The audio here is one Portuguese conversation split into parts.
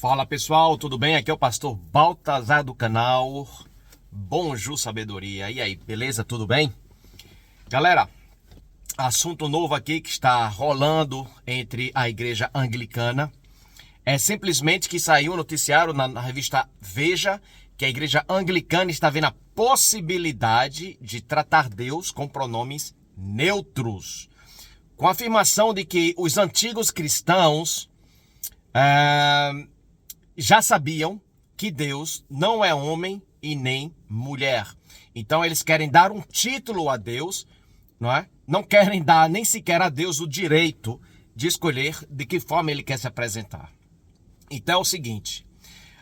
Fala pessoal, tudo bem? Aqui é o pastor Baltazar do canal Bonjour Sabedoria. E aí, beleza? Tudo bem? Galera, assunto novo aqui que está rolando entre a igreja anglicana. É simplesmente que saiu um noticiário na revista Veja que a igreja anglicana está vendo a possibilidade de tratar Deus com pronomes neutros. Com a afirmação de que os antigos cristãos já sabiam que Deus não é homem e nem mulher. Então eles querem dar um título a Deus, não é? Não querem dar nem sequer a Deus o direito de escolher de que forma ele quer se apresentar. Então é o seguinte,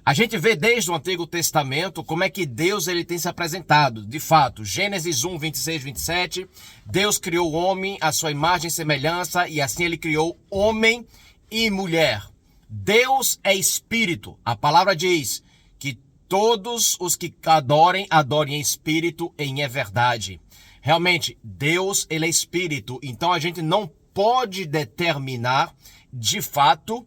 a gente vê desde o Antigo Testamento como é que Deus ele tem se apresentado. De fato, Gênesis 1, 26, 27, Deus criou o homem à sua imagem e semelhança e assim ele criou homem e mulher. Deus é espírito. A palavra diz que todos os que adorem em espírito e em verdade. Realmente, Deus ele é espírito. Então a gente não pode determinar de fato,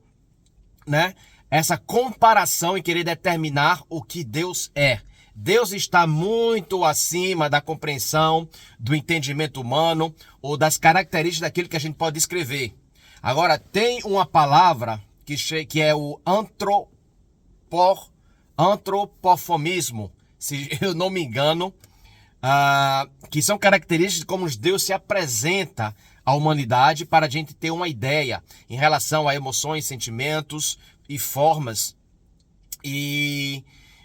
né, essa comparação e querer determinar o que Deus é. Deus está muito acima da compreensão, do entendimento humano ou das características daquilo que a gente pode descrever. Agora, tem uma palavra que é o antropoformismo, se eu não me engano, que são características de como Deus se apresenta à humanidade para a gente ter uma ideia em relação a emoções, sentimentos e formas. E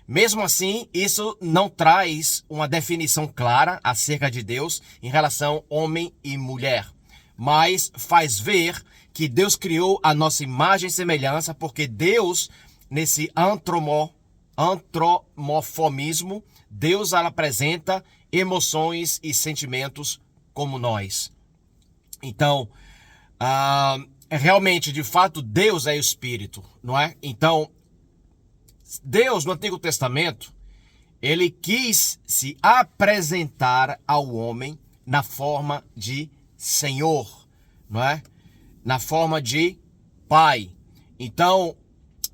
mesmo assim, isso não traz uma definição clara acerca de Deus em relação homem e mulher, mas faz ver que Deus criou a nossa imagem e semelhança, porque Deus, nesse antropoformismo, Deus apresenta emoções e sentimentos como nós. Então, realmente, de fato, Deus é o Espírito, não é? Então, Deus, no Antigo Testamento, ele quis se apresentar ao homem na forma de Senhor, não é? Na forma de Pai. Então,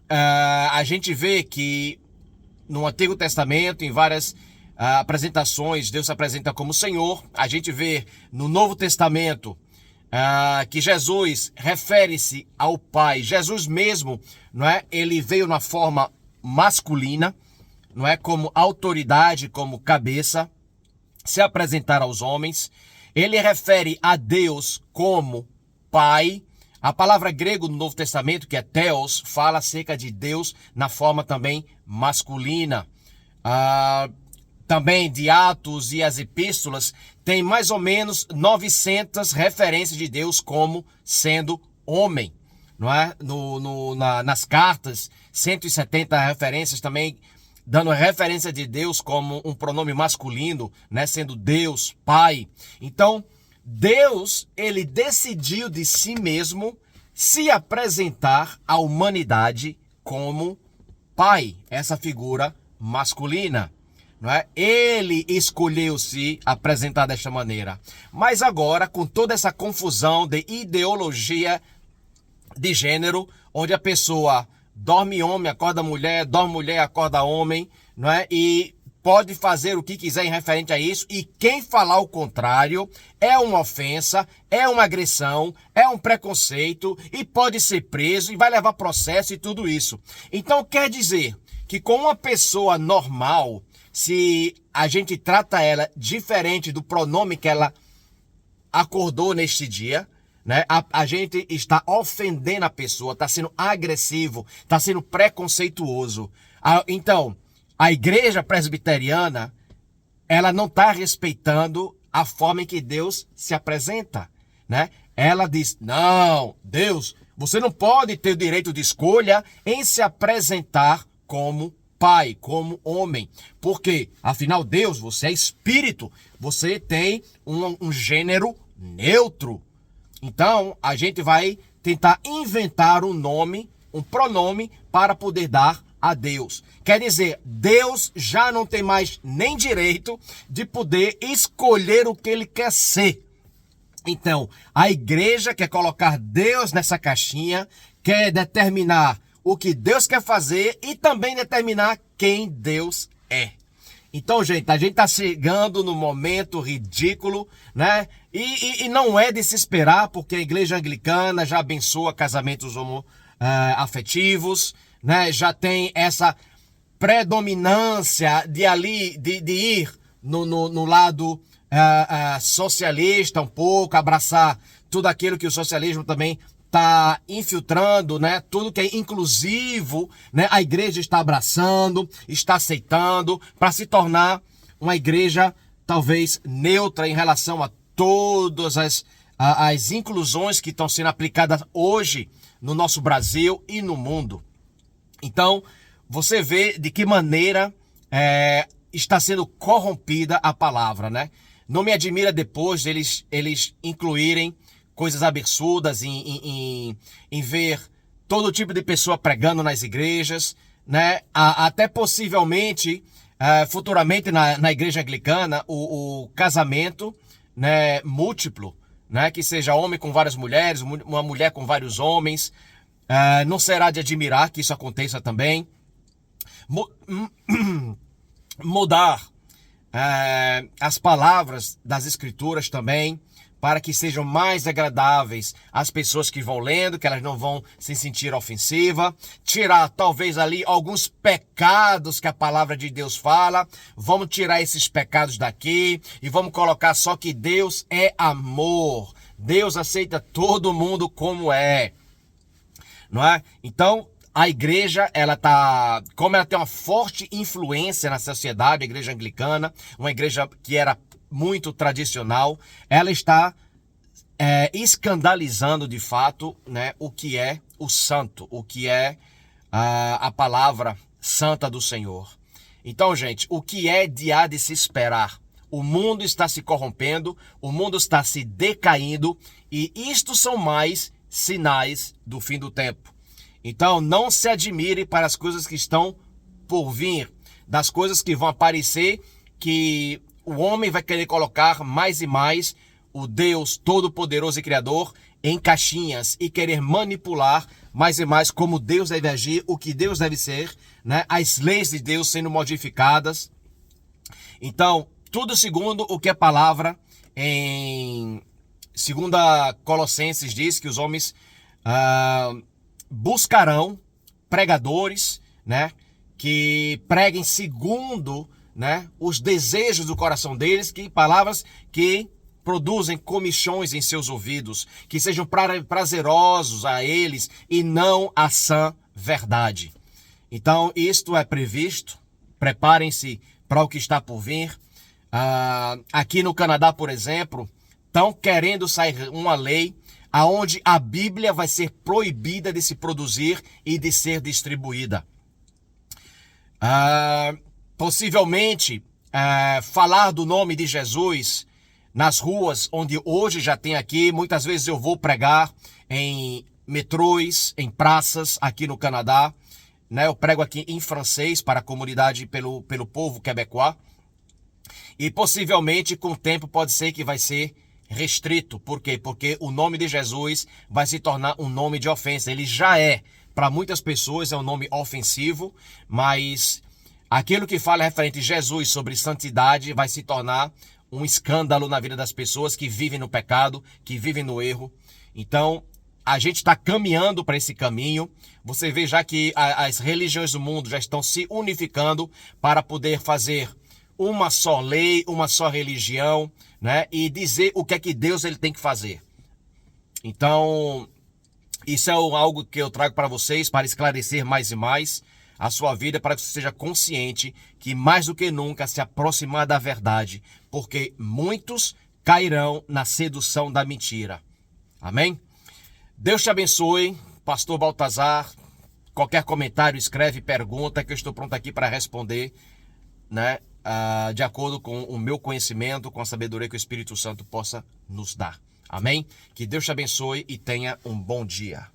a gente vê que no Antigo Testamento, em várias apresentações, Deus se apresenta como Senhor. A gente vê no Novo Testamento que Jesus refere-se ao Pai. Jesus mesmo, não é? Ele veio na forma masculina, não é? Como autoridade, como cabeça, se apresentar aos homens. Ele refere a Deus como Pai. A palavra grega no Novo Testamento, que é Theos, fala acerca de Deus na forma também masculina. Também de Atos e as epístolas, tem mais ou menos 900 referências de Deus como sendo homem, não é? Nas cartas, 170 referências também, dando referência de Deus como um pronome masculino, né? Sendo Deus, Pai. Então, Deus, ele decidiu de si mesmo se apresentar à humanidade como Pai, essa figura masculina, não é? Ele escolheu se apresentar desta maneira. Mas agora, com toda essa confusão de ideologia de gênero, onde a pessoa dorme homem, acorda mulher, dorme mulher, acorda homem, não é? E pode fazer o que quiser em referente a isso, e quem falar o contrário é uma ofensa, é uma agressão, é um preconceito, e pode ser preso, e vai levar processo e tudo isso. Então quer dizer que com uma pessoa normal, se a gente trata ela diferente do pronome que ela acordou neste dia, né? A gente está ofendendo a pessoa, está sendo agressivo, está sendo preconceituoso. Então, a igreja presbiteriana, ela não está respeitando a forma em que Deus se apresenta, né? Ela diz, não, Deus, você não pode ter o direito de escolha em se apresentar como Pai, como homem. Porque, afinal, Deus, você é espírito, você tem um gênero neutro. Então, a gente vai tentar inventar um nome, um pronome, para poder dar a Deus. Quer dizer, Deus já não tem mais nem direito de poder escolher o que ele quer ser. Então, a igreja quer colocar Deus nessa caixinha, quer determinar o que Deus quer fazer e também determinar quem Deus é. Então, gente, a gente está chegando no momento ridículo, né? E não é de se esperar, porque a igreja anglicana já abençoa casamentos afetivos, né? Já tem essa predominância de ir no lado socialista um pouco, abraçar tudo aquilo que o socialismo também está infiltrando, né? Tudo que é inclusivo, né? A igreja está abraçando, está aceitando, para se tornar uma igreja talvez neutra em relação a todas as inclusões que estão sendo aplicadas hoje no nosso Brasil e no mundo. Então, você vê de que maneira está sendo corrompida a palavra, né? Não me admira depois eles incluírem coisas absurdas em ver todo tipo de pessoa pregando nas igrejas, né? Até possivelmente, futuramente na igreja anglicana, o casamento, né, múltiplo, né? Que seja homem com várias mulheres, uma mulher com vários homens. Não será de admirar que isso aconteça também. Mudar as palavras das escrituras também, para que sejam mais agradáveis às pessoas que vão lendo, que elas não vão se sentir ofensivas. Tirar talvez ali alguns pecados que a palavra de Deus fala. Vamos tirar esses pecados daqui e vamos colocar só que Deus é amor. Deus aceita todo mundo como é. Não é? Então, a igreja, como ela tem uma forte influência na sociedade, a igreja anglicana, uma igreja que era muito tradicional, ela está escandalizando de fato, né, o que é o santo, o que é a palavra santa do Senhor. Então, gente, o que é de se esperar? O mundo está se corrompendo, o mundo está se decaindo, e isto são mais sinais do fim do tempo. Então, não se admire para as coisas que estão por vir, das coisas que vão aparecer, que o homem vai querer colocar mais e mais o Deus Todo-Poderoso e Criador em caixinhas e querer manipular mais e mais como Deus deve agir, o que Deus deve ser, né? As leis de Deus sendo modificadas. Então, tudo segundo o que a palavra em 2 Colossenses diz, que os homens buscarão pregadores, né, que preguem segundo, né, os desejos do coração deles, que palavras que produzem comichões em seus ouvidos, que sejam prazerosos a eles e não a sã verdade. Então, isto é previsto. Preparem-se para o que está por vir. Aqui no Canadá, por exemplo, estão querendo sair uma lei aonde a Bíblia vai ser proibida de se produzir e de ser distribuída. Possivelmente, falar do nome de Jesus nas ruas, onde hoje já tem aqui, muitas vezes eu vou pregar em metrôs, em praças aqui no Canadá, né? Eu prego aqui em francês para a comunidade, pelo povo quebecois, e possivelmente com o tempo pode ser que vai ser restrito. Por quê? Porque o nome de Jesus vai se tornar um nome de ofensa. Ele já é, para muitas pessoas, é um nome ofensivo, mas aquilo que fala referente a Jesus sobre santidade vai se tornar um escândalo na vida das pessoas que vivem no pecado, que vivem no erro. Então, a gente está caminhando para esse caminho. Você vê já que as religiões do mundo já estão se unificando para poder fazer uma só lei, uma só religião, né? E dizer o que é que Deus ele tem que fazer. Então, isso é algo que eu trago para vocês, para esclarecer mais e mais a sua vida, para que você seja consciente que mais do que nunca se aproximar da verdade, porque muitos cairão na sedução da mentira. Amém? Deus te abençoe, Pastor Baltazar. Qualquer comentário, escreve, pergunta, que eu estou pronto aqui para responder, né? De acordo com o meu conhecimento, com a sabedoria que o Espírito Santo possa nos dar. Amém? Que Deus te abençoe e tenha um bom dia.